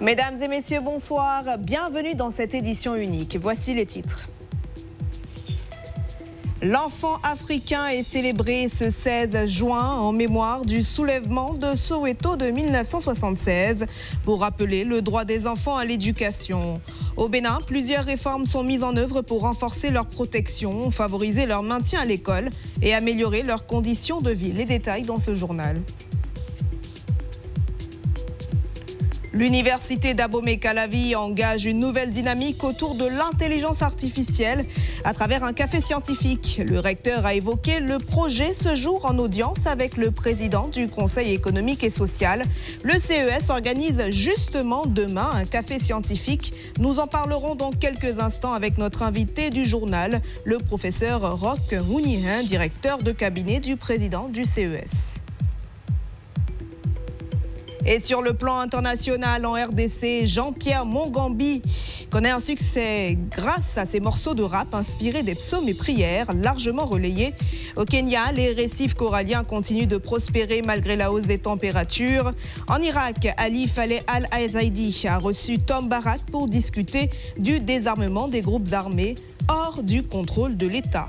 Mesdames et messieurs, bonsoir. Bienvenue dans cette édition unique. Voici les titres. L'enfant africain est célébré ce 16 juin en mémoire du soulèvement de Soweto de 1976 pour rappeler le droit des enfants à l'éducation. Au Bénin, plusieurs réformes sont mises en œuvre pour renforcer leur protection, favoriser leur maintien à l'école et améliorer leurs conditions de vie. Les détails dans ce journal. L'université d'Abomey-Calavi engage une nouvelle dynamique autour de l'intelligence artificielle à travers un café scientifique. Le recteur a évoqué le projet ce jour en audience avec le président du Conseil économique et social. Le CES organise justement demain un café scientifique. Nous en parlerons dans quelques instants avec notre invité du journal, le professeur Roch Mounihin, directeur de cabinet du président du CES. Et sur le plan international, en RDC, Jean-Pierre Mongambi connaît un succès grâce à ses morceaux de rap inspirés des psaumes et prières, largement relayés. Au Kenya, les récifs coralliens continuent de prospérer malgré la hausse des températures. En Irak, Ali Faleh al-Azaidi a reçu Tom Barak pour discuter du désarmement des groupes armés hors du contrôle de l'État.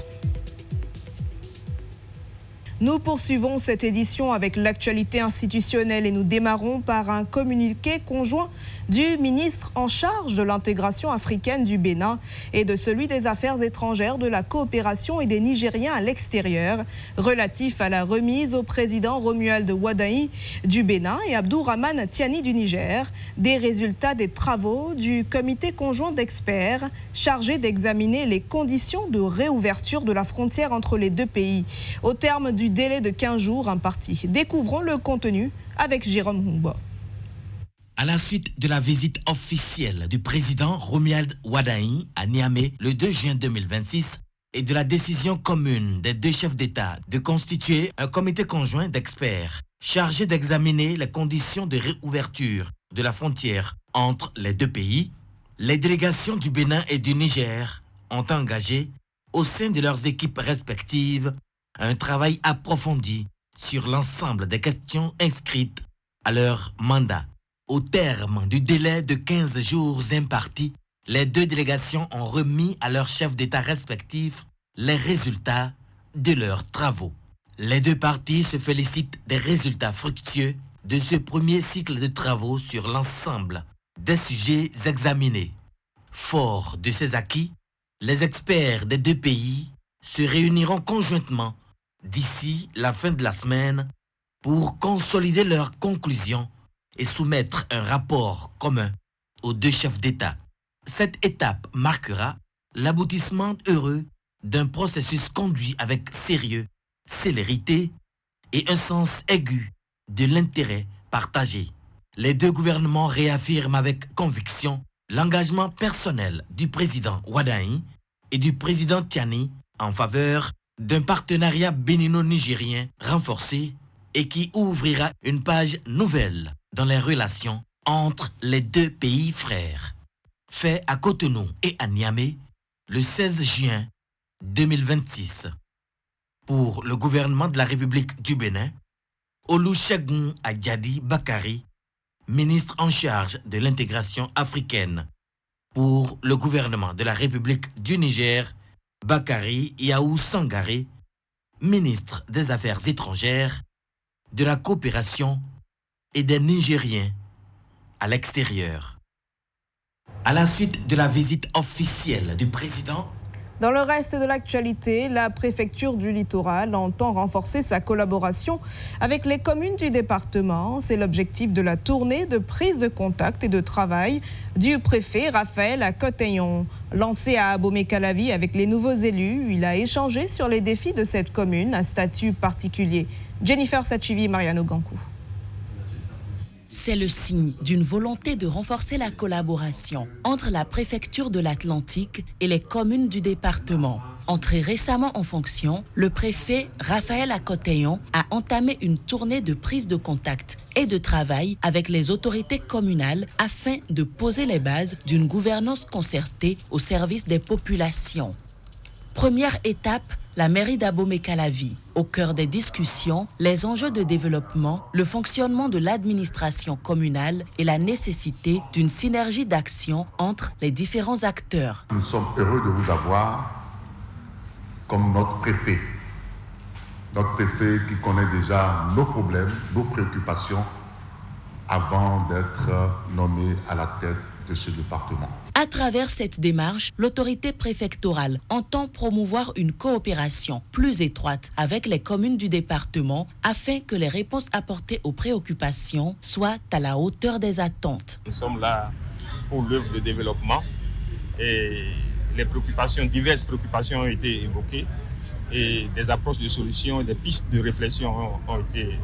Nous poursuivons cette édition avec l'actualité institutionnelle et nous démarrons par un communiqué conjoint du ministre en charge de l'intégration africaine du Bénin et de celui des Affaires étrangères, de la coopération et des Nigériens à l'extérieur, relatif à la remise au président Romuald Wadaï du Bénin et Abdourahmane Tiani du Niger des résultats des travaux du comité conjoint d'experts chargé d'examiner les conditions de réouverture de la frontière entre les deux pays. Au terme du délai de 15 jours imparti. Découvrons le contenu avec Jérôme Humba. À la suite de la visite officielle du président Romuald Wadaï à Niamey le 2 juin 2026 et de la décision commune des deux chefs d'État de constituer un comité conjoint d'experts chargé d'examiner les conditions de réouverture de la frontière entre les deux pays, les délégations du Bénin et du Niger ont engagé, au sein de leurs équipes respectives, un travail approfondi sur l'ensemble des questions inscrites à leur mandat. Au terme du délai de 15 jours imparti, les deux délégations ont remis à leurs chefs d'État respectifs les résultats de leurs travaux. Les deux parties se félicitent des résultats fructueux de ce premier cycle de travaux sur l'ensemble des sujets examinés. Forts de ces acquis, les experts des deux pays se réuniront conjointement d'ici la fin de la semaine pour consolider leurs conclusions et soumettre un rapport commun aux deux chefs d'État. Cette étape marquera l'aboutissement heureux d'un processus conduit avec sérieux, célérité et un sens aigu de l'intérêt partagé. Les deux gouvernements réaffirment avec conviction l'engagement personnel du président Wadaï et du président Tiani en faveur d'un partenariat bénino-nigérien renforcé et qui ouvrira une page nouvelle dans les relations entre les deux pays frères. Fait à Cotonou et à Niamey le 16 juin 2026. Pour le gouvernement de la République du Bénin, Olusegun Adjadi Bakari, ministre en charge de l'intégration africaine. Pour le gouvernement de la République du Niger, Bakari Yaou Sangaré, ministre des Affaires étrangères, de la coopération et des Nigériens à l'extérieur. À la suite de la visite officielle du président, dans le reste de l'actualité, la préfecture du littoral entend renforcer sa collaboration avec les communes du département. C'est l'objectif de la tournée de prise de contact et de travail du préfet Raphaël Akothéon. Lancé à Abomey-Calavi avec les nouveaux élus, il a échangé sur les défis de cette commune à statut particulier. Jennifer Sachivi, Mariano Gankou. C'est le signe d'une volonté de renforcer la collaboration entre la préfecture de l'Atlantique et les communes du département. Entré récemment en fonction, le préfet Raphaël Akothéon a entamé une tournée de prise de contact et de travail avec les autorités communales afin de poser les bases d'une gouvernance concertée au service des populations. Première étape, la mairie d'Abomey-Calavi. Au cœur des discussions, les enjeux de développement, le fonctionnement de l'administration communale et la nécessité d'une synergie d'action entre les différents acteurs. Nous sommes heureux de vous avoir comme notre préfet. Notre préfet qui connaît déjà nos problèmes, nos préoccupations avant d'être nommé à la tête de ce département. À travers cette démarche, l'autorité préfectorale entend promouvoir une coopération plus étroite avec les communes du département afin que les réponses apportées aux préoccupations soient à la hauteur des attentes. Nous sommes là pour l'œuvre de développement et les préoccupations, diverses préoccupations ont été évoquées et des approches de solutions, des pistes de réflexion ont été,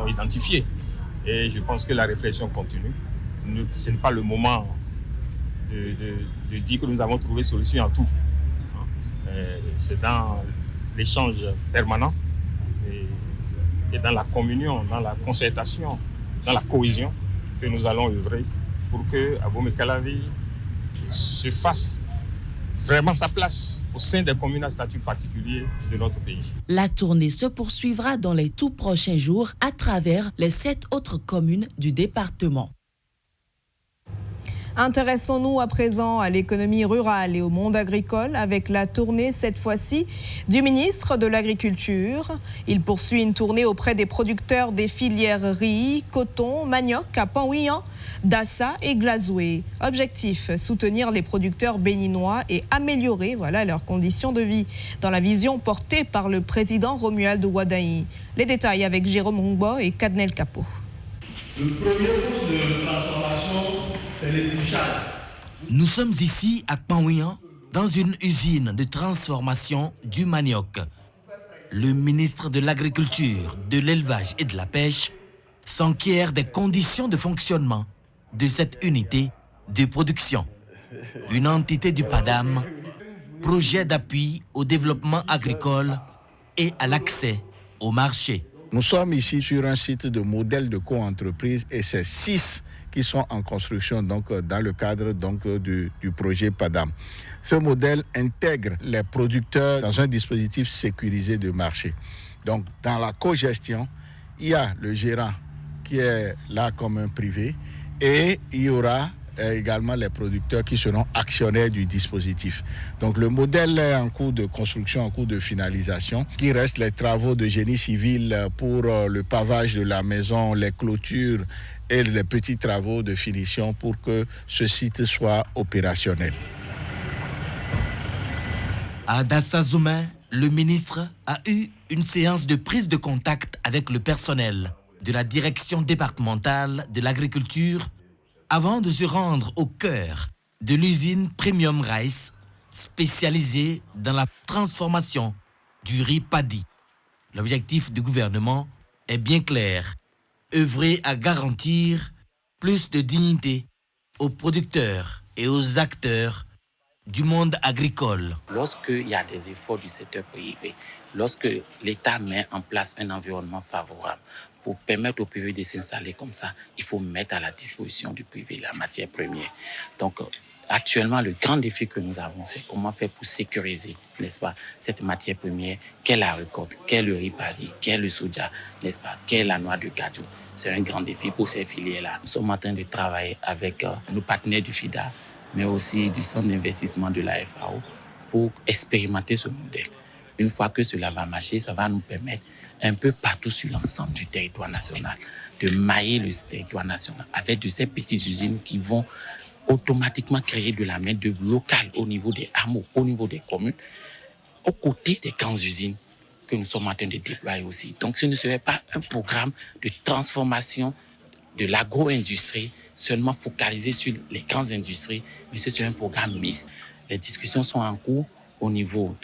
identifiées. Et je pense que la réflexion continue. Ce n'est pas le moment de dire que nous avons trouvé solution à tout. C'est dans l'échange permanent et dans la communion, dans la concertation, dans la cohésion que nous allons œuvrer pour que Abomey-Calavi se fasse vraiment sa place au sein des communes à statut particulier de notre pays. La tournée se poursuivra dans les tout prochains jours à travers les 7 autres communes du département. Intéressons-nous à présent à l'économie rurale et au monde agricole avec la tournée, cette fois-ci, du ministre de l'Agriculture. Il poursuit une tournée auprès des producteurs des filières riz, coton, manioc à Panouillan, Dassa et Glazoué. Objectif, soutenir les producteurs béninois et améliorer leurs conditions de vie dans la vision portée par le président Romuald Wadaï. Les détails avec Jérôme Ongbo et Cadnel Capo. Le premier cours de transformation, c'est l'épluchage. Nous sommes ici à Panouillan, dans une usine de transformation du manioc. Le ministre de l'Agriculture, de l'Élevage et de la Pêche s'enquiert des conditions de fonctionnement de cette unité de production. Une entité du PADAM, projet d'appui au développement agricole et à l'accès au marché. Nous sommes ici sur un site de modèle de co-entreprise et c'est 6 qui sont en construction dans le cadre du projet PADAM. Ce modèle intègre les producteurs dans un dispositif sécurisé de marché. Donc dans la cogestion, il y a le gérant qui est là comme un privé et il y aura également les producteurs qui seront actionnaires du dispositif. Donc le modèle est en cours de construction, en cours de finalisation. Il reste les travaux de génie civil pour le pavage de la maison, les clôtures et les petits travaux de finition pour que ce site soit opérationnel. À Dassa-Zoumain, le ministre a eu une séance de prise de contact avec le personnel de la direction départementale de l'agriculture avant de se rendre au cœur de l'usine Premium Rice, spécialisée dans la transformation du riz paddy. L'objectif du gouvernement est bien clair, œuvrer à garantir plus de dignité aux producteurs et aux acteurs du monde agricole. Lorsqu'il y a des efforts du secteur privé, lorsque l'État met en place un environnement favorable pour permettre au privé de s'installer comme ça, il faut mettre à la disposition du privé la matière première. Donc, actuellement, le grand défi que nous avons, c'est comment faire pour sécuriser, n'est-ce pas, cette matière première, qu'est la récolte, qu'est le riz paddy, qu'est le soja, n'est-ce pas, qu'est la noix de cajou. C'est un grand défi pour ces filières-là. Nous sommes en train de travailler avec nos partenaires du FIDA, mais aussi du centre d'investissement de la FAO pour expérimenter ce modèle. Une fois que cela va marcher, ça va nous permettre un peu partout sur l'ensemble du territoire national de mailler le territoire national avec de ces petites usines qui vont automatiquement créer de la main-d'œuvre locale au niveau des hameaux, au niveau des communes, aux côtés des grandes usines que nous sommes en train de déployer aussi. Donc ce ne serait pas un programme de transformation de l'agro-industrie seulement focalisé sur les grandes industries, mais ce serait un programme mixte. Les discussions sont en cours au niveau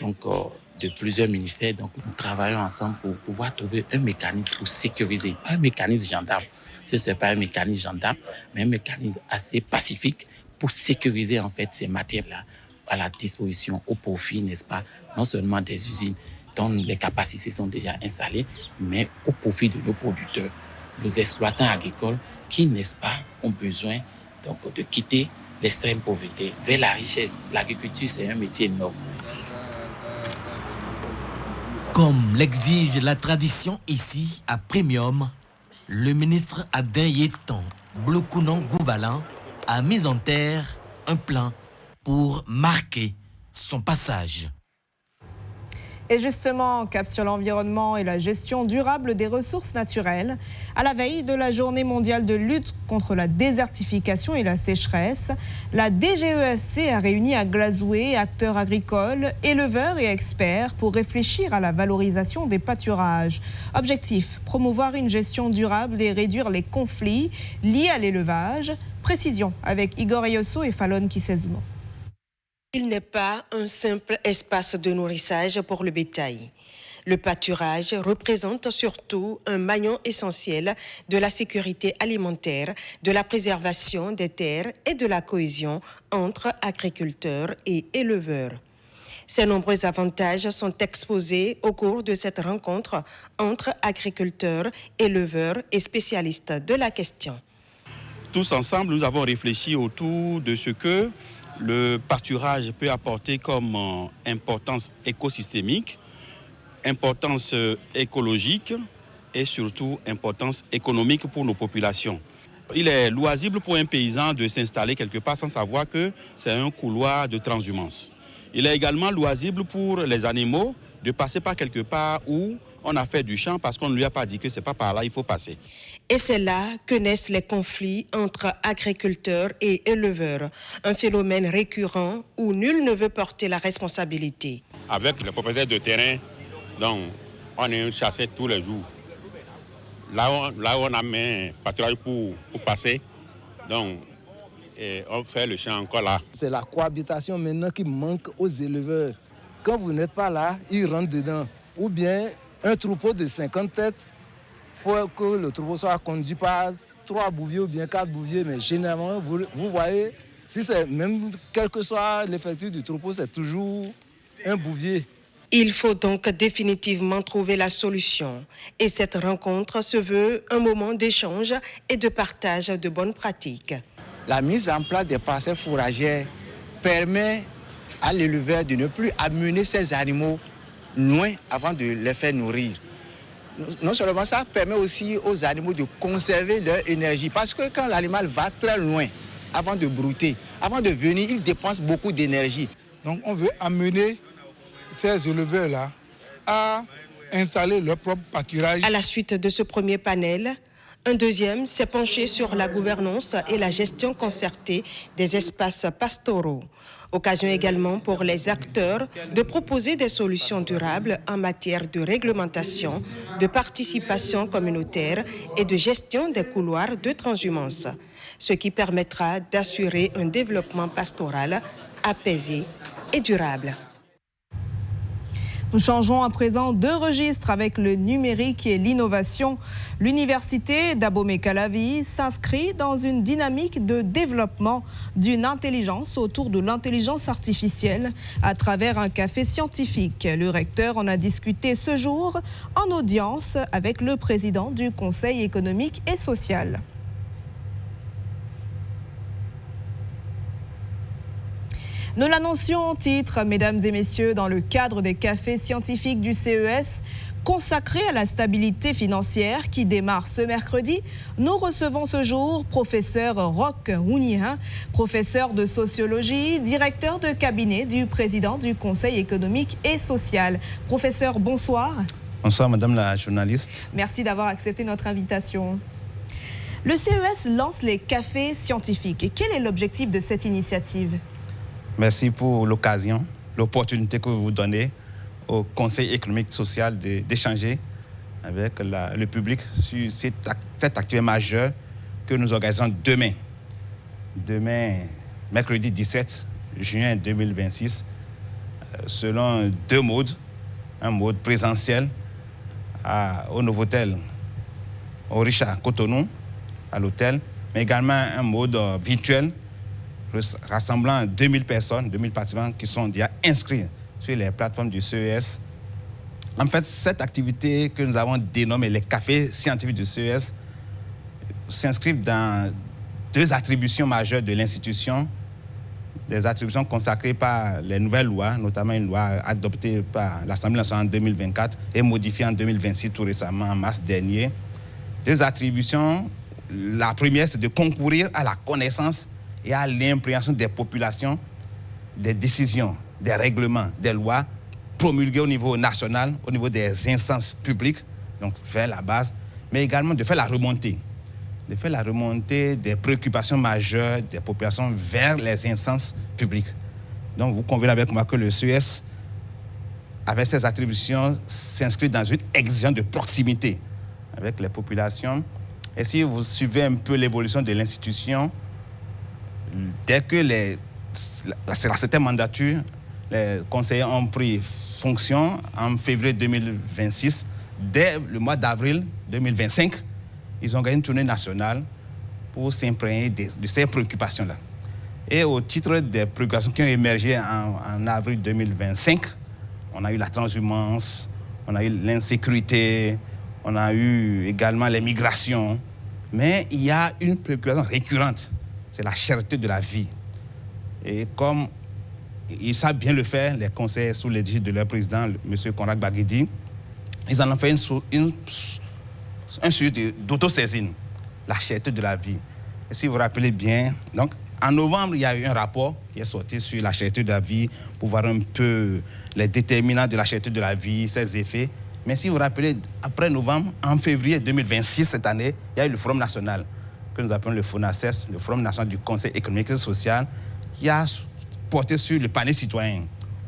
de plusieurs ministères. Donc, nous travaillons ensemble pour pouvoir trouver un mécanisme pour sécuriser, pas un mécanisme gendarme. Ce n'est pas un mécanisme gendarme, mais un mécanisme assez pacifique pour sécuriser en fait ces matières-là à la disposition, au profit, n'est-ce pas, non seulement des usines dont les capacités sont déjà installées, mais au profit de nos producteurs, nos exploitants agricoles qui, n'est-ce pas, ont besoin donc, de quitter l'extrême pauvreté vers la richesse. L'agriculture, c'est un métier énorme. Comme l'exige la tradition ici à Premium, le ministre Adin Yetan Blokounan Goubalan a mis en terre un plan pour marquer son passage. Et justement, cap sur l'environnement et la gestion durable des ressources naturelles. À la veille de la journée mondiale de lutte contre la désertification et la sécheresse, la DGEFC a réuni à Glazoué acteurs agricoles, éleveurs et experts pour réfléchir à la valorisation des pâturages. Objectif, promouvoir une gestion durable et réduire les conflits liés à l'élevage. Précision avec Igor Eyoso et Falon Kisezouno. Il n'est pas un simple espace de nourrissage pour le bétail. Le pâturage représente surtout un maillon essentiel de la sécurité alimentaire, de la préservation des terres et de la cohésion entre agriculteurs et éleveurs. Ces nombreux avantages sont exposés au cours de cette rencontre entre agriculteurs, éleveurs et spécialistes de la question. Tous ensemble, nous avons réfléchi autour de ce que le pâturage peut apporter comme importance écosystémique, importance écologique et surtout importance économique pour nos populations. Il est loisible pour un paysan de s'installer quelque part sans savoir que c'est un couloir de transhumance. Il est également loisible pour les animaux de passer par quelque part où on a fait du champ parce qu'on ne lui a pas dit que c'est pas par là il faut passer. Et c'est là que naissent les conflits entre agriculteurs et éleveurs, un phénomène récurrent où nul ne veut porter la responsabilité. Avec les propriétaires de terrain, donc, on est chassé tous les jours. Là où on a mis un pâturage pour passer, donc on fait le champ encore là. C'est la cohabitation maintenant qui manque aux éleveurs. Quand vous n'êtes pas là, ils rentrent dedans. Ou bien un troupeau de 50 têtes, il faut que le troupeau soit conduit par 3 bouviers ou bien 4 bouviers. Mais généralement, vous voyez, si c'est même quel que soit l'effectif du troupeau, c'est toujours un bouvier. Il faut donc définitivement trouver la solution. Et cette rencontre se veut un moment d'échange et de partage de bonnes pratiques. La mise en place des parcelles fourragères permet à l'éleveur de ne plus amener ses animaux loin avant de les faire nourrir. Non seulement ça permet aussi aux animaux de conserver leur énergie. Parce que quand l'animal va très loin avant de brouter, avant de venir, il dépense beaucoup d'énergie. Donc on veut amener ces éleveurs-là à installer leur propre pâturage. À la suite de ce premier panel, un deuxième s'est penché sur la gouvernance et la gestion concertée des espaces pastoraux. Occasion également pour les acteurs de proposer des solutions durables en matière de réglementation, de participation communautaire et de gestion des couloirs de transhumance, ce qui permettra d'assurer un développement pastoral apaisé et durable. Nous changeons à présent de registre avec le numérique et l'innovation. L'université d'Abomey-Calavi s'inscrit dans une dynamique de développement d'une intelligence autour de l'intelligence artificielle à travers un café scientifique. Le recteur en a discuté ce jour en audience avec le président du Conseil économique et social. Nous l'annoncions en titre, mesdames et messieurs, dans le cadre des cafés scientifiques du CES consacrés à la stabilité financière qui démarre ce mercredi, nous recevons ce jour professeur Roch Ounihan, professeur de sociologie, directeur de cabinet du président du Conseil économique et social. Professeur, bonsoir. Bonsoir, madame la journaliste. Merci d'avoir accepté notre invitation. Le CES lance les cafés scientifiques. Et quel est l'objectif de cette initiative ? Merci pour l'occasion, l'opportunité que vous vous donnez au Conseil économique et social d'échanger avec le public sur cette activité majeure que nous organisons demain. Demain, mercredi 17 juin 2026, selon 2 modes. Un mode présentiel au Novotel, au Richard Cotonou, à l'hôtel, mais également un mode virtuel rassemblant 2000 personnes, 2000 participants qui sont déjà inscrits sur les plateformes du CES. En fait, cette activité que nous avons dénommée les cafés scientifiques du CES s'inscrivent dans 2 attributions majeures de l'institution. des attributions consacrées par les nouvelles lois, notamment une loi adoptée par l'Assemblée nationale en 2024 et modifiée en 2026 tout récemment, en mars dernier. Des attributions, la première, c'est de concourir à la connaissance et à l'imprégnation des populations, des décisions, des règlements, des lois promulguées au niveau national, au niveau des instances publiques, donc faire la base, mais également de faire la remontée. De faire la remontée des préoccupations majeures des populations vers les instances publiques. Donc, vous convenez avec moi que le CES, avec ses attributions, s'inscrit dans une exigence de proximité avec les populations. Et si vous suivez un peu l'évolution de l'institution, dès que la 7e mandature, les conseillers ont pris fonction en février 2026, dès le mois d'avril 2025, ils ont gagné une tournée nationale pour s'imprégner de ces préoccupations-là. Et au titre des préoccupations qui ont émergé en avril 2025, on a eu la transhumance, on a eu l'insécurité, on a eu également les migrations. Mais il y a une préoccupation récurrente, c'est la cherté de la vie. Et comme ils savent bien le faire, les conseillers sous l'égide de leur président, M. Conrad Baguidi, ils en ont fait un sujet d'autosaisine, la cherté de la vie. Et si vous vous rappelez bien, donc, en novembre, il y a eu un rapport qui est sorti sur la cherté de la vie pour voir un peu les déterminants de la cherté de la vie, ses effets. Mais si vous vous rappelez, après novembre, en février 2026, cette année, il y a eu le Forum national, que nous appelons le FONACES, le Forum national du Conseil économique et social, qui a porté sur le panier citoyen,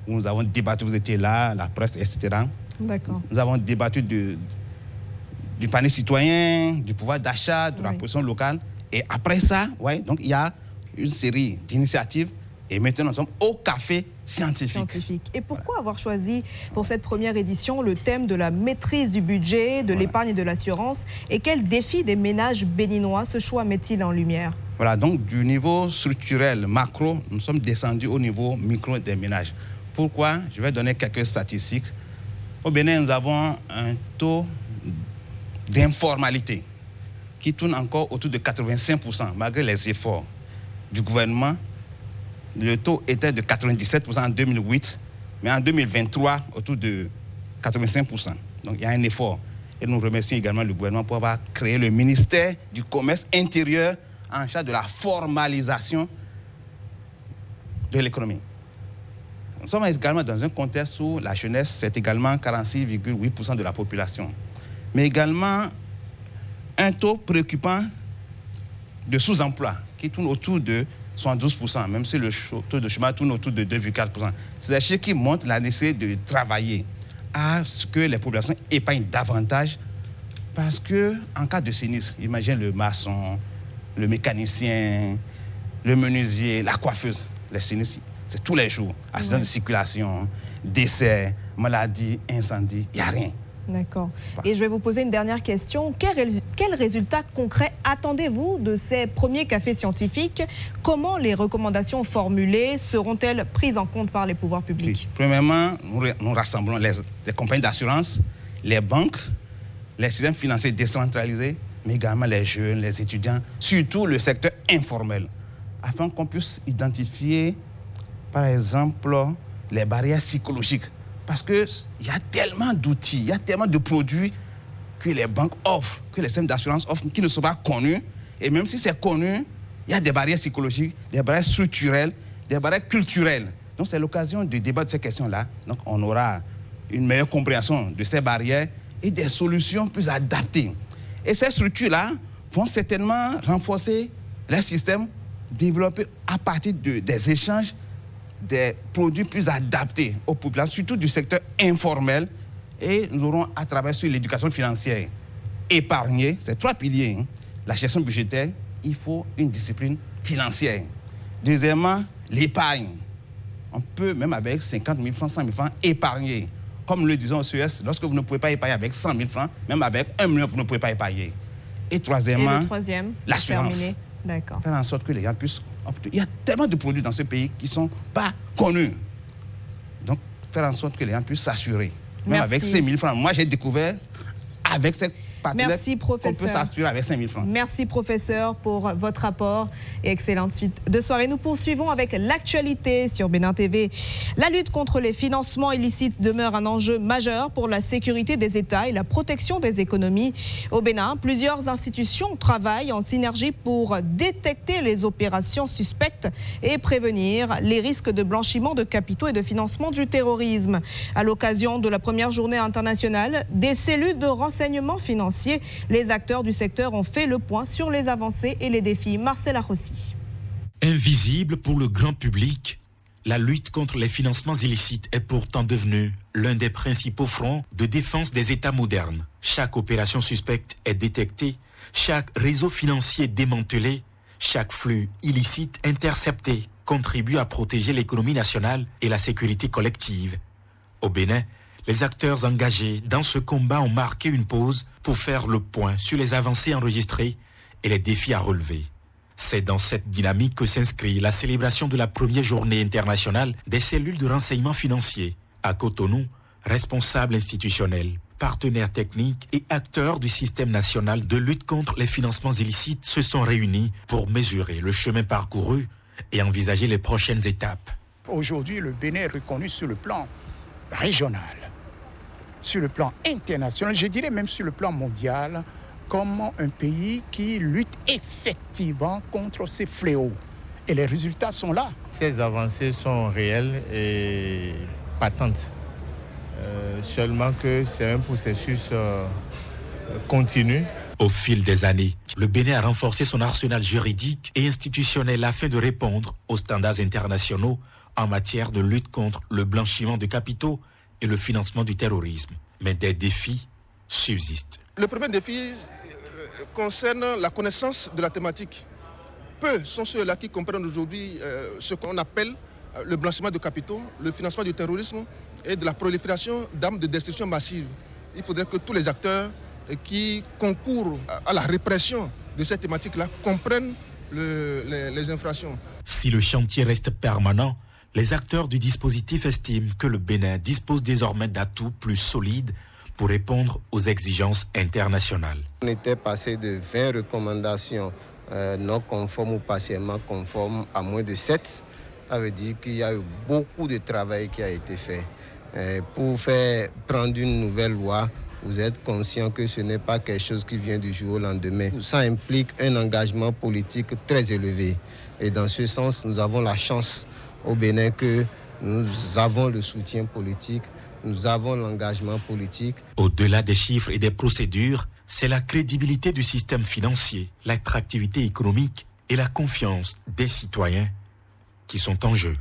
où nous avons débattu, vous étiez là, la presse, etc. D'accord. Nous avons débattu du panier citoyen, du pouvoir d'achat, de la position locale. Et après ça, donc il y a une série d'initiatives. Et maintenant, nous sommes au café scientifique. Et pourquoi avoir choisi pour cette première édition le thème de la maîtrise du budget, de l'épargne et de l'assurance? Et quels défis des ménages béninois ce choix met-il en lumière? Voilà, donc du niveau structurel, macro, nous sommes descendus au niveau micro des ménages. Pourquoi? Je vais donner quelques statistiques. Au Bénin, nous avons un taux d'informalité qui tourne encore autour de 85%, malgré les efforts du gouvernement. Le taux était de 97% en 2008, mais en 2023, autour de 85%. Donc il y a un effort. Et nous remercions également le gouvernement pour avoir créé le ministère du Commerce intérieur en charge de la formalisation de l'économie. Nous sommes également dans un contexte où la jeunesse, c'est également 46,8% de la population. Mais également un taux préoccupant de sous-emploi qui tourne autour de 72%, même si le taux de chômage tourne autour de 2,4%. C'est des chiffres qui montrent la nécessité de travailler à ce que les populations épargnent davantage, parce qu'en cas de sinistre, imagine le maçon, le mécanicien, le menuisier, la coiffeuse, les sinistres, c'est tous les jours. Accidents de circulation, décès, maladie, incendie, il n'y a rien. D'accord. Et je vais vous poser une dernière question. Quels résultats concrets attendez-vous de ces premiers cafés scientifiques? Comment les recommandations formulées seront-elles prises en compte par les pouvoirs publics? Premièrement, nous rassemblons les compagnies d'assurance, les banques, les systèmes financiers décentralisés, mais également les jeunes, les étudiants, surtout le secteur informel, afin qu'on puisse identifier, par exemple, les barrières psychologiques. Parce qu'il y a tellement d'outils, il y a tellement de produits que les banques offrent, que les systèmes d'assurance offrent, qui ne sont pas connus. Et même si c'est connu, il y a des barrières psychologiques, des barrières structurelles, des barrières culturelles. Donc c'est l'occasion de débattre de ces questions-là. Donc on aura une meilleure compréhension de ces barrières et des solutions plus adaptées. Et ces structures-là vont certainement renforcer les systèmes développés à partir des échanges, des produits plus adaptés aux populations, surtout du secteur informel. Et nous aurons à travers sur l'éducation financière, épargner, c'est 3 piliers. La gestion budgétaire, il faut une discipline financière. Deuxièmement, l'épargne. On peut, même avec 50 000 francs, 100 000 francs, épargner. Comme le disons au CES, lorsque vous ne pouvez pas épargner avec 100 000 francs, même avec 1 million, vous ne pouvez pas épargner. Et troisièmement, l'assurance. D'accord. Faire en sorte que les gens puissent... Il y a tellement de produits dans ce pays qui ne sont pas connus. Donc, faire en sorte que les gens puissent s'assurer. Même avec 5 000 francs. Moi, j'ai découvert avec ces partenaires. Merci, professeur. Qu'on peut s'assurer avec 5 000 francs. Merci, professeur, pour votre rapport et excellente suite de soirée. Nous poursuivons avec l'actualité sur Bénin TV. La lutte contre les financements illicites demeure un enjeu majeur pour la sécurité des États et la protection des économies. Au Bénin, plusieurs institutions travaillent en synergie pour détecter les opérations suspectes et prévenir les risques de blanchiment de capitaux et de financement du terrorisme. À l'occasion de la première journée internationale des cellules de renseignement financier, les acteurs du secteur ont fait le point sur les avancées et les défis. Marcel Arrossi. Invisible pour le grand public, la lutte contre les financements illicites est pourtant devenue l'un des principaux fronts de défense des États modernes. Chaque opération suspecte est détectée, chaque réseau financier démantelé, chaque flux illicite intercepté contribue à protéger l'économie nationale et la sécurité collective. Au Bénin, les acteurs engagés dans ce combat ont marqué une pause pour faire le point sur les avancées enregistrées et les défis à relever. C'est dans cette dynamique que s'inscrit la célébration de la première journée internationale des cellules de renseignement financier. À Cotonou, responsables institutionnels, partenaires techniques et acteurs du système national de lutte contre les financements illicites se sont réunis pour mesurer le chemin parcouru et envisager les prochaines étapes. Aujourd'hui, le Bénin est reconnu sur le plan régional, sur le plan international, je dirais même sur le plan mondial, comme un pays qui lutte effectivement contre ces fléaux. Et les résultats sont là. Ces avancées sont réelles et patentes. Seulement que c'est un processus continu. Au fil des années, le Bénin a renforcé son arsenal juridique et institutionnel afin de répondre aux standards internationaux en matière de lutte contre le blanchiment de capitaux et le financement du terrorisme. Mais des défis subsistent. Le premier défi concerne la connaissance de la thématique. Peu sont ceux-là qui comprennent aujourd'hui ce qu'on appelle le blanchiment de capitaux, le financement du terrorisme et de la prolifération d'armes de destruction massive. Il faudrait que tous les acteurs qui concourent à la répression de cette thématique-là comprennent les infractions. Si le chantier reste permanent, les acteurs du dispositif estiment que le Bénin dispose désormais d'atouts plus solides pour répondre aux exigences internationales. On était passé de 20 recommandations non conformes ou partiellement conformes à moins de 7. Ça veut dire qu'il y a eu beaucoup de travail qui a été fait. Pour faire prendre une nouvelle loi, vous êtes conscient que ce n'est pas quelque chose qui vient du jour au lendemain. Ça implique un engagement politique très élevé. Et dans ce sens, nous avons la chance au Bénin que nous avons le soutien politique, nous avons l'engagement politique. Au-delà des chiffres et des procédures, c'est la crédibilité du système financier, l'attractivité économique et la confiance des citoyens qui sont en jeu.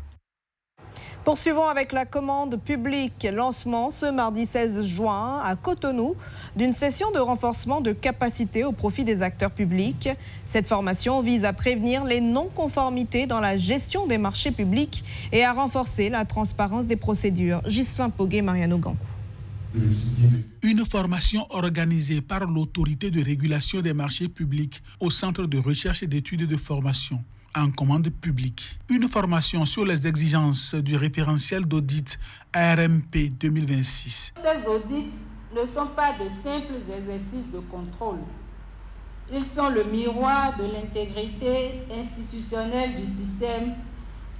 Poursuivons avec la commande publique. Lancement ce mardi 16 juin à Cotonou d'une session de renforcement de capacité au profit des acteurs publics. Cette formation vise à prévenir les non-conformités dans la gestion des marchés publics et à renforcer la transparence des procédures. Ghislain Poguet, Mariano Gankou. Une formation organisée par l'autorité de régulation des marchés publics au Centre de recherche et d'études de formation en commande publique. Une formation sur les exigences du référentiel d'audit ARMP 2026. Ces audits ne sont pas de simples exercices de contrôle. Ils sont le miroir de l'intégrité institutionnelle du système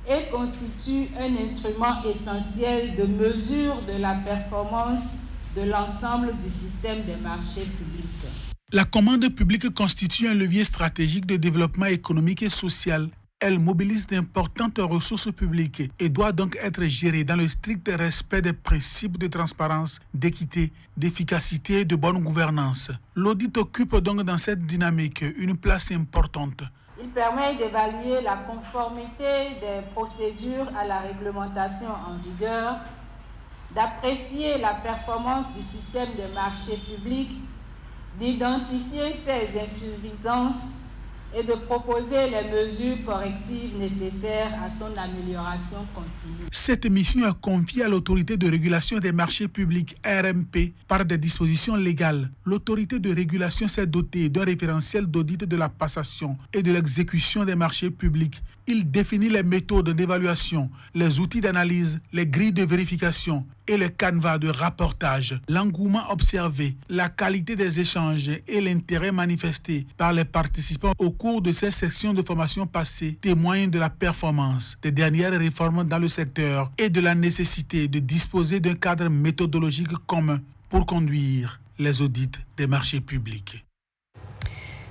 et constituent un instrument essentiel de mesure de la performance de l'ensemble du système des marchés publics. La commande publique constitue un levier stratégique de développement économique et social. Elle mobilise d'importantes ressources publiques et doit donc être gérée dans le strict respect des principes de transparence, d'équité, d'efficacité et de bonne gouvernance. L'audit occupe donc dans cette dynamique une place importante. Il permet d'évaluer la conformité des procédures à la réglementation en vigueur, d'apprécier la performance du système des marchés publics, d'identifier ses insuffisances et de proposer les mesures correctives nécessaires à son amélioration continue. Cette mission est confiée à l'autorité de régulation des marchés publics RMP par des dispositions légales. L'autorité de régulation s'est dotée d'un référentiel d'audit de la passation et de l'exécution des marchés publics. Il définit les méthodes d'évaluation, les outils d'analyse, les grilles de vérification et les canevas de rapportage. L'engouement observé, la qualité des échanges et l'intérêt manifesté par les participants au cours de ces sections de formation passées témoignent de la performance des dernières réformes dans le secteur et de la nécessité de disposer d'un cadre méthodologique commun pour conduire les audits des marchés publics.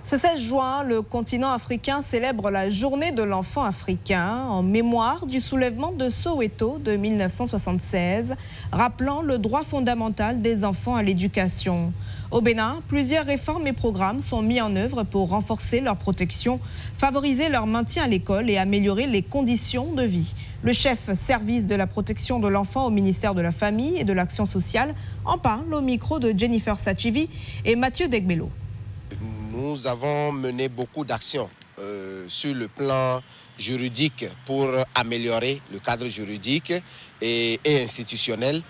Ce 16 juin, le continent africain célèbre la Journée de l'enfant africain en mémoire du soulèvement de Soweto de 1976, rappelant le droit fondamental des enfants à l'éducation. Au Bénin, plusieurs réformes et programmes sont mis en œuvre pour renforcer leur protection, favoriser leur maintien à l'école et améliorer les conditions de vie. Le chef service de la protection de l'enfant au ministère de la Famille et de l'Action sociale en parle au micro de Jennifer Sachivi et Mathieu Degbelo. Nous avons mené beaucoup d'actions sur le plan juridique pour améliorer le cadre juridique et institutionnel.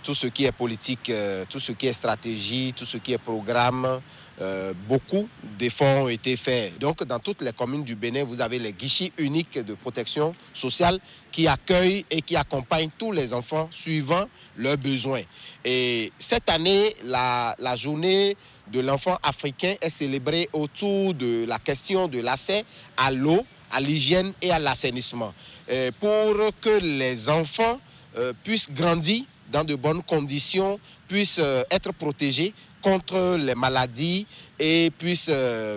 Tout ce qui est politique, tout ce qui est stratégie, tout ce qui est programme, beaucoup d'efforts ont été faits. Donc dans toutes les communes du Bénin, vous avez les guichets uniques de protection sociale qui accueillent et qui accompagnent tous les enfants suivant leurs besoins. Et cette année, la journée de l'enfant africain est célébrée autour de la question de l'accès à l'eau, à l'hygiène et à l'assainissement. Pour que les enfants puissent grandir dans de bonnes conditions, puissent être protégés contre les maladies et puissent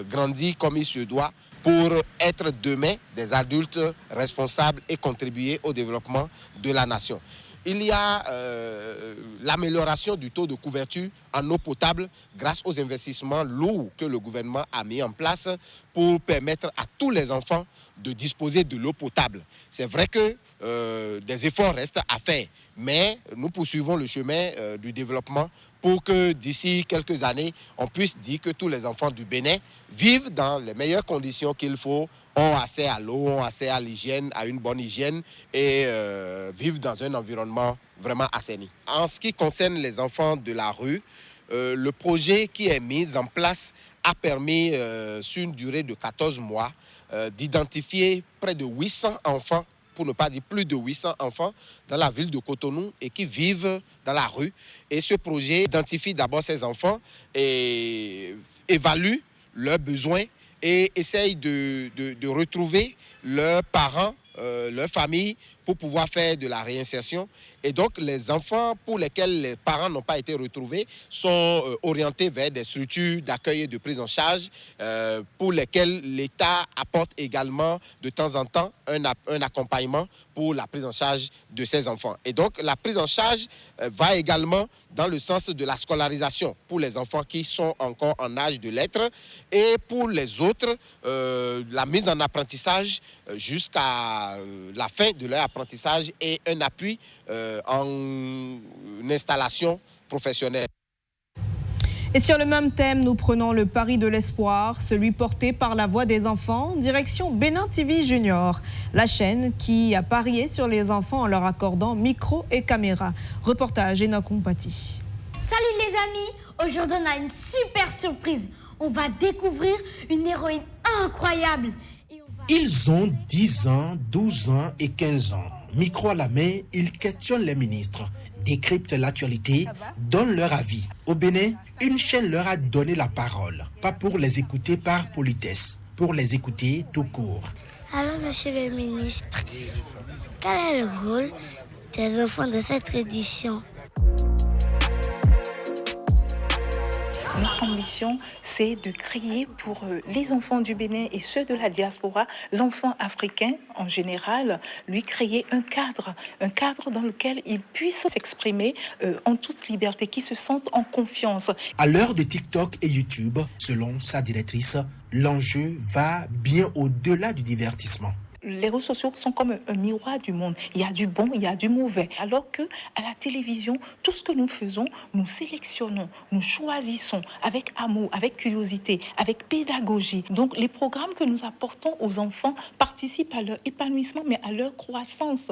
grandir comme il se doit pour être demain des adultes responsables et contribuer au développement de la nation. Il y a l'amélioration du taux de couverture en eau potable grâce aux investissements lourds que le gouvernement a mis en place pour permettre à tous les enfants de disposer de l'eau potable. C'est vrai que des efforts restent à faire, mais nous poursuivons le chemin du développement pour que d'ici quelques années, on puisse dire que tous les enfants du Bénin vivent dans les meilleures conditions qu'il faut, ont accès à l'eau, ont accès à l'hygiène, à une bonne hygiène et vivent dans un environnement vraiment assaini. En ce qui concerne les enfants de la rue, le projet qui est mis en place a permis, sur une durée de 14 mois, d'identifier près de 800 enfants, pour ne pas dire plus de 800 enfants, dans la ville de Cotonou et qui vivent dans la rue. Et ce projet identifie d'abord ces enfants et évalue leurs besoins et essaye de retrouver leurs parents, leur famille, pour pouvoir faire de la réinsertion. Et donc, les enfants pour lesquels les parents n'ont pas été retrouvés sont orientés vers des structures d'accueil et de prise en charge pour lesquelles l'État apporte également de temps en temps un accompagnement pour la prise en charge de ces enfants. Et donc, la prise en charge va également dans le sens de la scolarisation pour les enfants qui sont encore en âge de l'être et pour les autres, la mise en apprentissage jusqu'à la fin de leur apprentissage et un appui en installation professionnelle. Et sur le même thème, nous prenons le pari de l'espoir, celui porté par la voix des enfants, direction Bénin TV Junior, la chaîne qui a parié sur les enfants en leur accordant micro et caméra. Reportage Enoch Mpati. Salut les amis, aujourd'hui on a une super surprise. On va découvrir une héroïne incroyable. Ils ont 10 ans, 12 ans et 15 ans. Micro à la main, ils questionnent les ministres, décryptent l'actualité, donnent leur avis. Au Bénin, une chaîne leur a donné la parole. Pas pour les écouter par politesse, pour les écouter tout court. Alors, monsieur le ministre, quel est le rôle des enfants de cette édition ? Notre ambition, c'est de créer pour les enfants du Bénin et ceux de la diaspora, l'enfant africain en général, lui créer un cadre dans lequel ils puissent s'exprimer en toute liberté, qu'ils se sentent en confiance. À l'heure de TikTok et YouTube, selon sa directrice, l'enjeu va bien au-delà du divertissement. Les réseaux sociaux sont comme un miroir du monde. Il y a du bon, il y a du mauvais. Alors qu'à la télévision, tout ce que nous faisons, nous sélectionnons, nous choisissons avec amour, avec curiosité, avec pédagogie. Donc les programmes que nous apportons aux enfants participent à leur épanouissement, mais à leur croissance.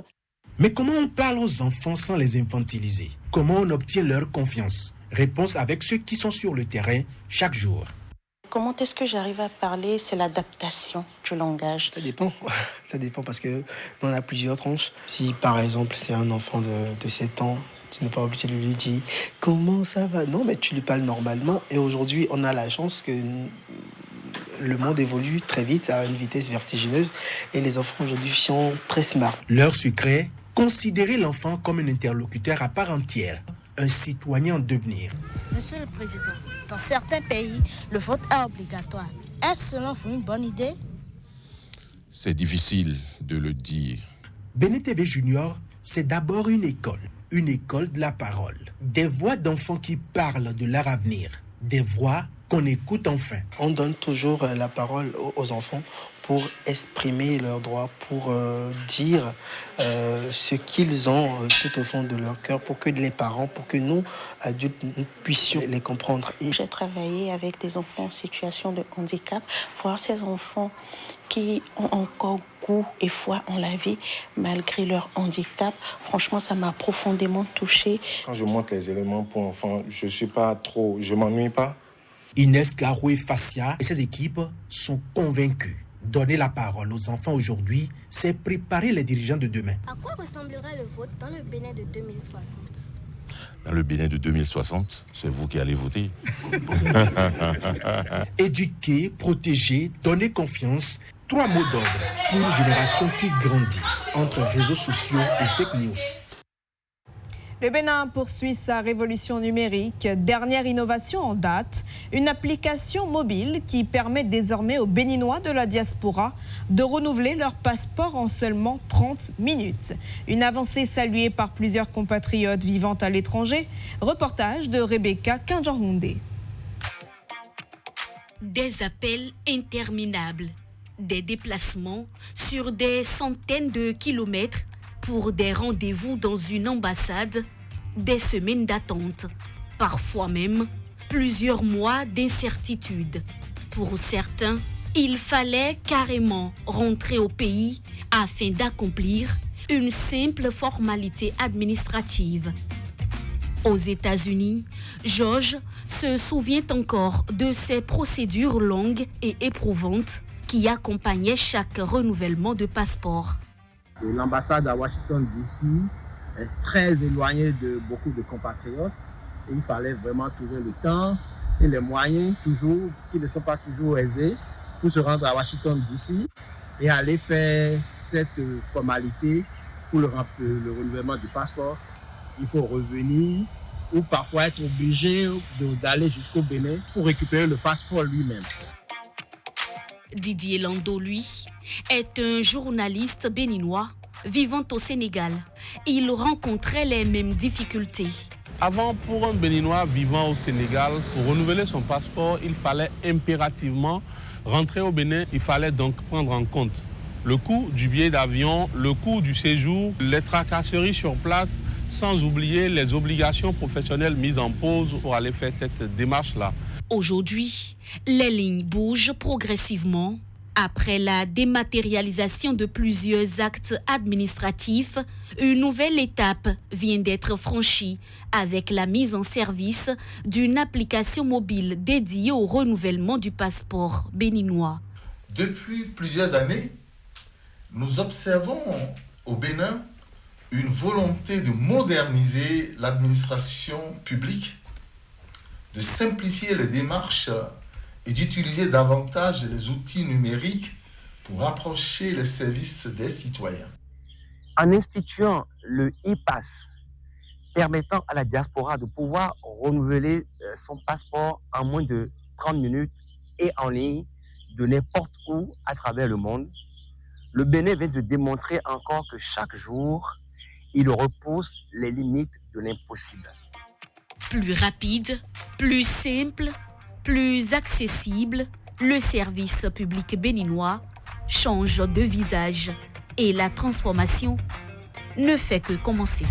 Mais comment on parle aux enfants sans les infantiliser ? Comment on obtient leur confiance ? Réponse avec ceux qui sont sur le terrain chaque jour. Comment est-ce que j'arrive à parler? C'est l'adaptation du langage. Ça dépend. Ça dépend parce que on a plusieurs tranches. Si par exemple c'est un enfant de 7 ans, tu n'es pas obligé de lui dire « Comment ça va ?» Non, mais tu lui parles normalement. Et aujourd'hui, on a la chance que le monde évolue très vite, à une vitesse vertigineuse. Et les enfants aujourd'hui sont très smart. Leur secret, considérer l'enfant comme un interlocuteur à part entière, un citoyen en devenir. Monsieur le Président, dans certains pays, le vote est obligatoire. Est-ce selon vous une bonne idée? C'est difficile de le dire. Bénin TV Junior, c'est d'abord une école de la parole. Des voix d'enfants qui parlent de leur avenir, des voix qu'on écoute enfin. On donne toujours la parole aux enfants pour exprimer leurs droits, pour dire ce qu'ils ont tout au fond de leur cœur, pour que les parents, pour que nous, adultes, nous puissions les comprendre. J'ai travaillé avec des enfants en situation de handicap, voir ces enfants qui ont encore goût et foi en la vie, malgré leur handicap. Franchement, ça m'a profondément touchée. Quand je montre les éléments pour enfants, je m'ennuie pas. Inès Garoué-Fassia et ses équipes sont convaincus. Donner la parole aux enfants aujourd'hui, c'est préparer les dirigeants de demain. À quoi ressemblerait le vote dans le Bénin de 2060? Dans le Bénin de 2060, c'est vous qui allez voter. Éduquer, protéger, donner confiance, 3 mots d'ordre pour une génération qui grandit entre réseaux sociaux et fake news. Le Bénin poursuit sa révolution numérique. Dernière innovation en date, une application mobile qui permet désormais aux Béninois de la diaspora de renouveler leur passeport en seulement 30 minutes. Une avancée saluée par plusieurs compatriotes vivant à l'étranger. Reportage de Rebecca Kinjanhoundé. Des appels interminables, des déplacements sur des centaines de kilomètres pour des rendez-vous dans une ambassade, des semaines d'attente, parfois même plusieurs mois d'incertitude. Pour certains, il fallait carrément rentrer au pays afin d'accomplir une simple formalité administrative. Aux États-Unis, George se souvient encore de ces procédures longues et éprouvantes qui accompagnaient chaque renouvellement de passeport. L'ambassade à Washington DC est très éloignée de beaucoup de compatriotes. Et il fallait vraiment trouver le temps et les moyens toujours, qui ne sont pas toujours aisés, pour se rendre à Washington DC et aller faire cette formalité pour le renouvellement du passeport. Il faut revenir ou parfois être obligé d'aller jusqu'au Bénin pour récupérer le passeport lui-même. Didier Lando, lui, est un journaliste béninois vivant au Sénégal. Il rencontrait les mêmes difficultés. Avant, pour un Béninois vivant au Sénégal, pour renouveler son passeport, il fallait impérativement rentrer au Bénin. Il fallait donc prendre en compte le coût du billet d'avion, le coût du séjour, les tracasseries sur place, sans oublier les obligations professionnelles mises en pause pour aller faire cette démarche-là. Aujourd'hui, les lignes bougent progressivement. Après la dématérialisation de plusieurs actes administratifs, une nouvelle étape vient d'être franchie avec la mise en service d'une application mobile dédiée au renouvellement du passeport béninois. Depuis plusieurs années, nous observons au Bénin une volonté de moderniser l'administration publique, de simplifier les démarches et d'utiliser davantage les outils numériques pour rapprocher les services des citoyens. En instituant le e-pass, permettant à la diaspora de pouvoir renouveler son passeport en moins de 30 minutes et en ligne de n'importe où à travers le monde, le Bénin vient de démontrer encore que chaque jour, il repousse les limites de l'impossible. Plus rapide, plus simple, plus accessible, le service public béninois change de visage et la transformation ne fait que commencer.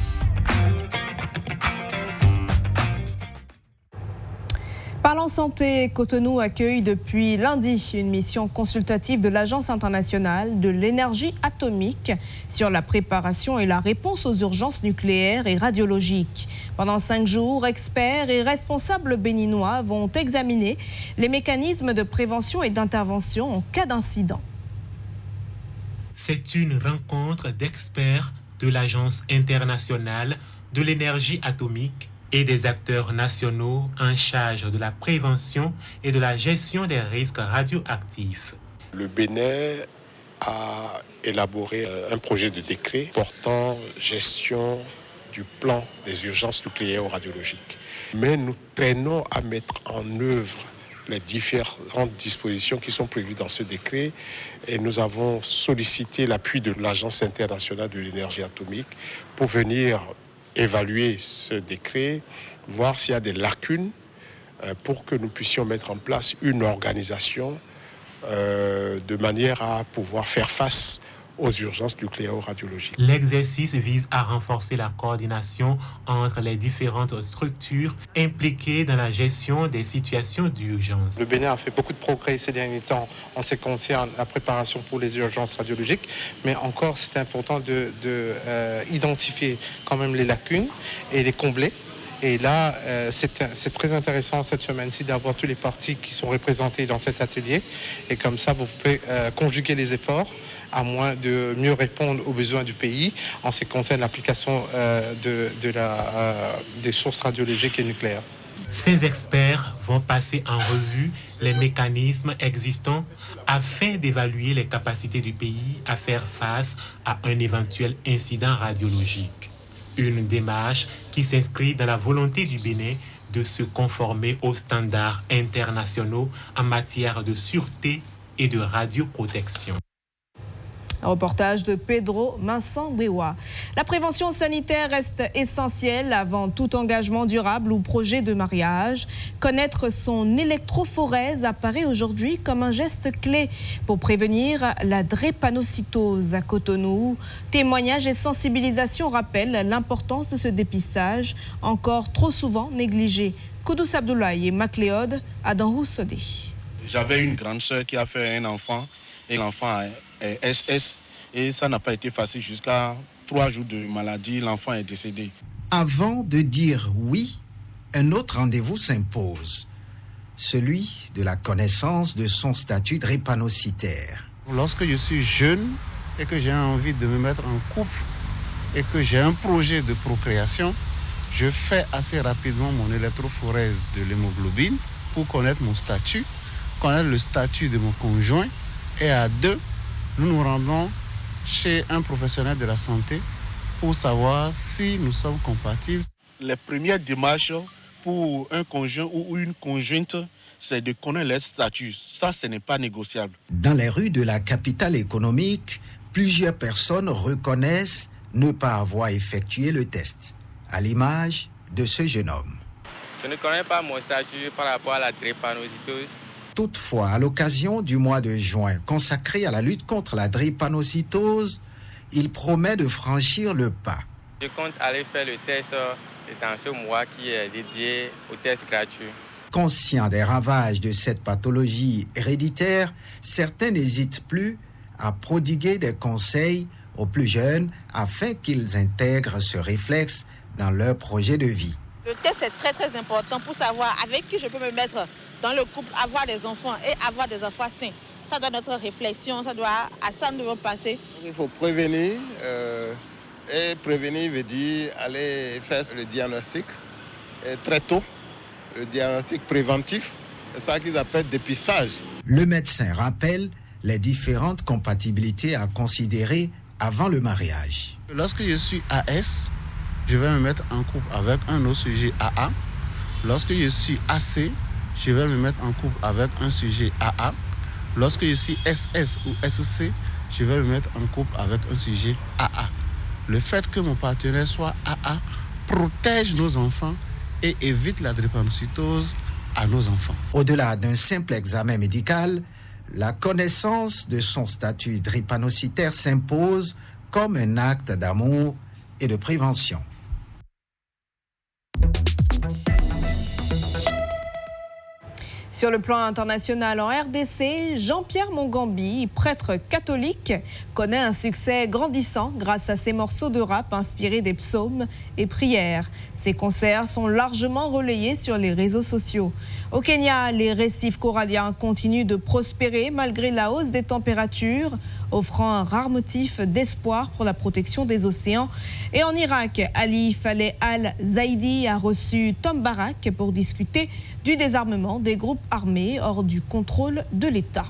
Parlons santé, Cotonou accueille depuis lundi une mission consultative de l'Agence internationale de l'énergie atomique sur la préparation et la réponse aux urgences nucléaires et radiologiques. Pendant 5 jours, experts et responsables béninois vont examiner les mécanismes de prévention et d'intervention en cas d'incident. C'est une rencontre d'experts de l'Agence internationale de l'énergie atomique et des acteurs nationaux en charge de la prévention et de la gestion des risques radioactifs. Le Bénin a élaboré un projet de décret portant gestion du plan des urgences nucléaires ou radiologiques. Mais nous traînons à mettre en œuvre les différentes dispositions qui sont prévues dans ce décret et nous avons sollicité l'appui de l'Agence internationale de l'énergie atomique pour venir évaluer ce décret, voir s'il y a des lacunes pour que nous puissions mettre en place une organisation de manière à pouvoir faire face aux urgences nucléaires ou radiologiques. L'exercice vise à renforcer la coordination entre les différentes structures impliquées dans la gestion des situations d'urgence. Le Bénin a fait beaucoup de progrès ces derniers temps en ce qui concerne la préparation pour les urgences radiologiques, mais encore c'est important d'identifier quand même les lacunes et les combler. Et là, c'est très intéressant cette semaine-ci d'avoir tous les partis qui sont représentés dans cet atelier. Et comme ça, vous pouvez conjuguer les efforts à moins de mieux répondre aux besoins du pays en ce qui concerne l'application des sources radiologiques et nucléaires. Ces experts vont passer en revue les mécanismes existants afin d'évaluer les capacités du pays à faire face à un éventuel incident radiologique. Une démarche qui s'inscrit dans la volonté du Bénin de se conformer aux standards internationaux en matière de sûreté et de radioprotection. Un reportage de Pedro Mansangwewa. La prévention sanitaire reste essentielle avant tout engagement durable ou projet de mariage. Connaître son électrophorèse apparaît aujourd'hui comme un geste clé pour prévenir la drépanocytose à Cotonou. Témoignages et sensibilisation rappellent l'importance de ce dépistage, encore trop souvent négligé. Koudous Abdoulaye et Macléode à Danroussodé. J'avais une grande sœur qui a fait un enfant et l'enfant est SS et ça n'a pas été facile jusqu'à 3 jours de maladie, l'enfant est décédé. Avant de dire oui, un autre rendez-vous s'impose, celui de la connaissance de son statut drépanocytaire. Lorsque je suis jeune et que j'ai envie de me mettre en couple et que j'ai un projet de procréation, je fais assez rapidement mon électrophorèse de l'hémoglobine pour connaître mon statut, connaître le statut de mon conjoint et à 2, nous nous rendons chez un professionnel de la santé pour savoir si nous sommes compatibles. Les premières démarches pour un conjoint ou une conjointe, c'est de connaître leur statut. Ça, ce n'est pas négociable. Dans les rues de la capitale économique, plusieurs personnes reconnaissent ne pas avoir effectué le test, à l'image de ce jeune homme. Je ne connais pas mon statut par rapport à la drépanocytose. Toutefois, à l'occasion du mois de juin consacré à la lutte contre la drépanocytose, il promet de franchir le pas. Je compte aller faire le test dans ce mois qui est dédié au test gratuit. Conscients des ravages de cette pathologie héréditaire, certains n'hésitent plus à prodiguer des conseils aux plus jeunes afin qu'ils intègrent ce réflexe dans leur projet de vie. Le test est très très important pour savoir avec qui je peux me mettre dans le couple, avoir des enfants et avoir des enfants sains. Ça doit être notre réflexion, à ça nous devons penser. Il faut prévenir, et prévenir veut dire aller faire le diagnostic très tôt, le diagnostic préventif, c'est ça qu'ils appellent dépistage. Le médecin rappelle les différentes compatibilités à considérer avant le mariage. Lorsque je suis AS, je vais me mettre en couple avec un autre sujet AA. Lorsque je suis AC, je vais me mettre en couple avec un sujet AA. Lorsque je suis SS ou SC, je vais me mettre en couple avec un sujet AA. Le fait que mon partenaire soit AA protège nos enfants et évite la drépanocytose à nos enfants. Au-delà d'un simple examen médical, la connaissance de son statut drépanocytaire s'impose comme un acte d'amour et de prévention. Sur le plan international, en RDC, Jean-Pierre Mongambi, prêtre catholique, connaît un succès grandissant grâce à ses morceaux de rap inspirés des psaumes et prières. Ses concerts sont largement relayés sur les réseaux sociaux. Au Kenya, les récifs coralliens continuent de prospérer malgré la hausse des températures, offrant un rare motif d'espoir pour la protection des océans. Et en Irak, Ali Faleh al-Zaidi a reçu Tom Barak pour discuter du désarmement des groupes armés hors du contrôle de l'État.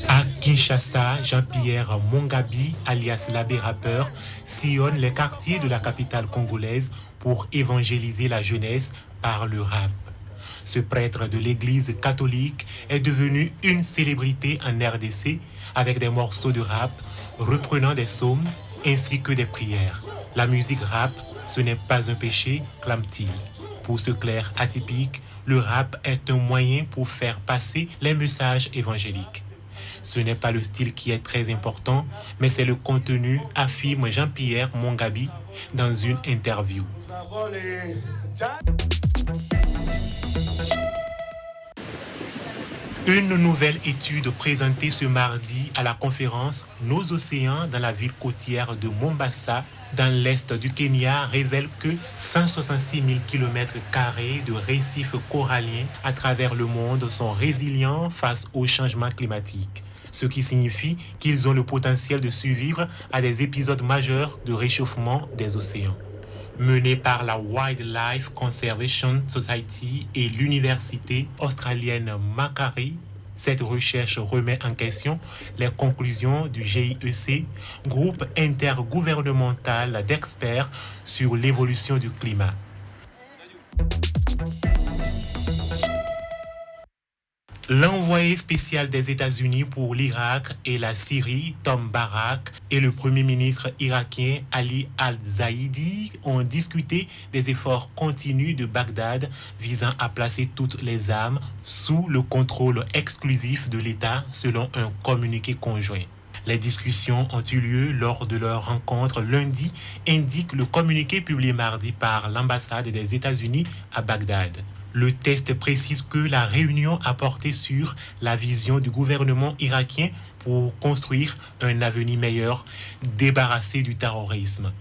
À Kinshasa, Jean-Pierre Mongambi, alias l'abbé rappeur, sillonne les quartiers de la capitale congolaise pour évangéliser la jeunesse par le rap. Ce prêtre de l'église catholique est devenu une célébrité en RDC avec des morceaux de rap reprenant des psaumes ainsi que des prières. La musique rap, ce n'est pas un péché, clame-t-il. Pour ce clerc atypique, le rap est un moyen pour faire passer les messages évangéliques. Ce n'est pas le style qui est très important, mais c'est le contenu, affirme Jean-Pierre Mongambi dans une interview. Une nouvelle étude présentée ce mardi à la conférence Nos océans dans la ville côtière de Mombasa, dans l'est du Kenya, révèle que 166 000 km² de récifs coralliens à travers le monde sont résilients face au changement climatique. Ce qui signifie qu'ils ont le potentiel de survivre à des épisodes majeurs de réchauffement des océans. Menée par la Wildlife Conservation Society et l'université australienne Macquarie, cette recherche remet en question les conclusions du GIEC, groupe intergouvernemental d'experts sur l'évolution du climat. L'envoyé spécial des États-Unis pour l'Irak et la Syrie, Tom Barak, et le Premier ministre irakien Ali al-Zaidi ont discuté des efforts continus de Bagdad visant à placer toutes les armes sous le contrôle exclusif de l'État, selon un communiqué conjoint. Les discussions ont eu lieu lors de leur rencontre lundi, indique le communiqué publié mardi par l'ambassade des États-Unis à Bagdad. Le texte précise que la réunion a porté sur la vision du gouvernement irakien pour construire un avenir meilleur, débarrassé du terrorisme.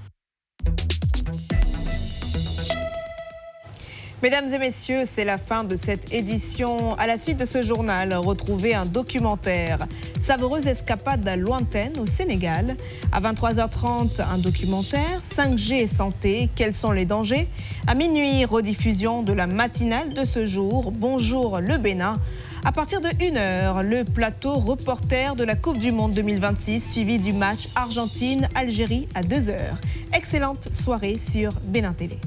Mesdames et messieurs, c'est la fin de cette édition. À la suite de ce journal, retrouvez un documentaire. Savoureuse escapade lointaine au Sénégal. À 23h30, un documentaire. 5G et santé, quels sont les dangers? À minuit, rediffusion de la matinale de ce jour. Bonjour le Bénin. À partir de 1h, le plateau reporter de la Coupe du Monde 2026, suivi du match Argentine-Algérie à 2h. Excellente soirée sur Bénin TV.